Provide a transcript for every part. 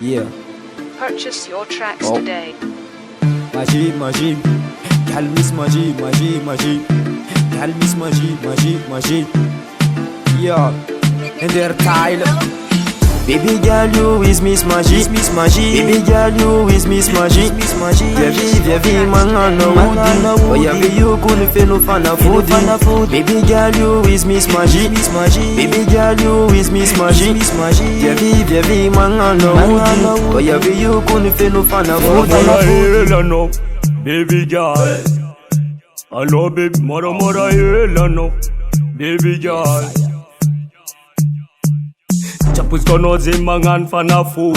Yeah. Purchase your tracks today. Magie, gal miss magie. Gal miss magie. Yeah, in their Tyler. Baby girl, you is Miss Magie. Baby girl, you is Miss Magie. Viens, man, no. Oh, yeah, you couldn't feel no fan of food. Baby girl, you is Miss Magie. Baby girl, you is Miss Magie. Viens, man, no. Oh, yeah, you couldn't feel no fan of food. No, baby girl. I know, baby, mora, no, baby girl. Chapuz kono zimangan fana food.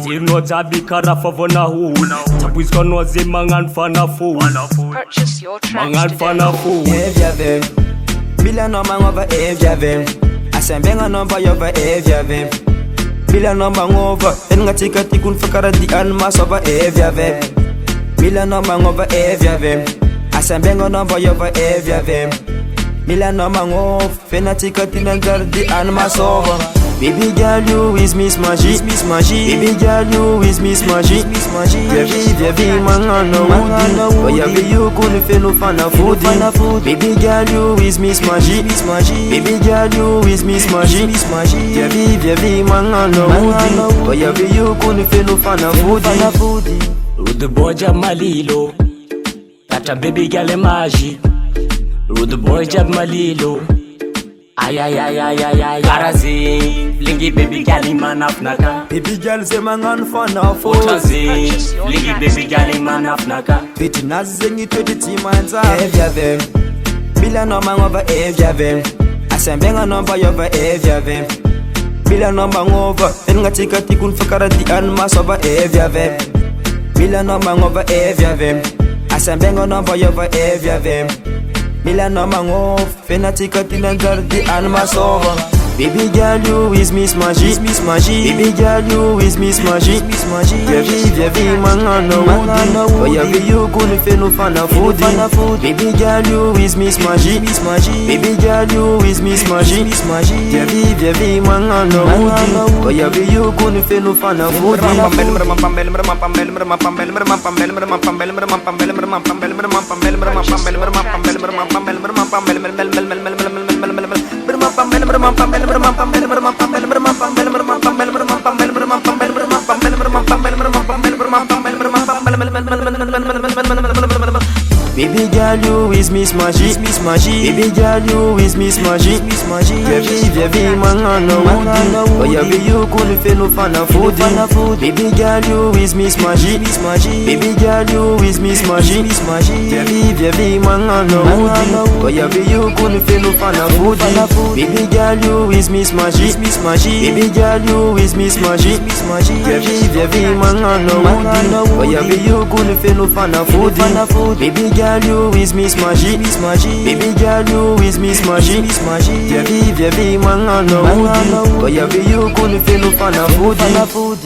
Zino zabi karafa vona hood. Chapuz kono zimangan fana food. Purchase your tracks Mangan today. fana food. Evia Bila no man over Evia Asembenga number over Evia Bila no man over Enga tika tikun fakara di anmas over Evia Bila no man over Evia Asembenga number over Evia Bila no man over Fena tika tinangar di anmas over. Baby girl, you is Miss Magie. Baby girl, you is Miss Magie. Viens, man, no. Oh, yeah, you couldn't feel no fan of food. Baby girl, you is Miss Magie. Baby girl, you is Miss Magie. Viens, man, no. Oh, yeah, you couldn't feel no fan of food. Rude boy jab malilo. Tata baby girl e magie. Rude boy jab malilo. Ay Arazi, lingi baby gal man afnaka. Baby girl say mangan fan of food. Otazi, lingi baby gal man afnaka. Biti nazengi to the team manza. Evia Bila no man over Evia Asembenga number over Evia Bila no man over Enga tika tikun fakara di anmas over Evia Bila no man over Evia Asembenga number over Evia Bila no man over Fena tika tinangar di anmas over. Baby girl, you is Miss Magie. Baby girl, you is Miss Magie. Viens, man, no. Oh, yeah, you couldn't feel no fan of food. Baby girl, you is Miss Magie. Baby girl, you is Miss Magie. Viens, man, no. Oh, yeah, you couldn't feel no fan of food. Baby girl, you is Miss Magie. Baby girl, you is Miss Magie. Viens, man, no. Oh, yeah, you couldn't feel no fan of food. Baby girl, you is Miss Magie. Baby girl, you is Miss Magie. Viens, man, no. Oh, yeah, you couldn't feel no fan of food. Baby girl, you is Miss Magie. Baby girl, you is Miss Magie. Viens, man, no. Oh, yeah, you couldn't feel no fan of food. Baby girl, you is Miss Magie. Baby girl, you is Miss Magie. Viens, man, no. Oh, yeah, you couldn't feel no fan of food.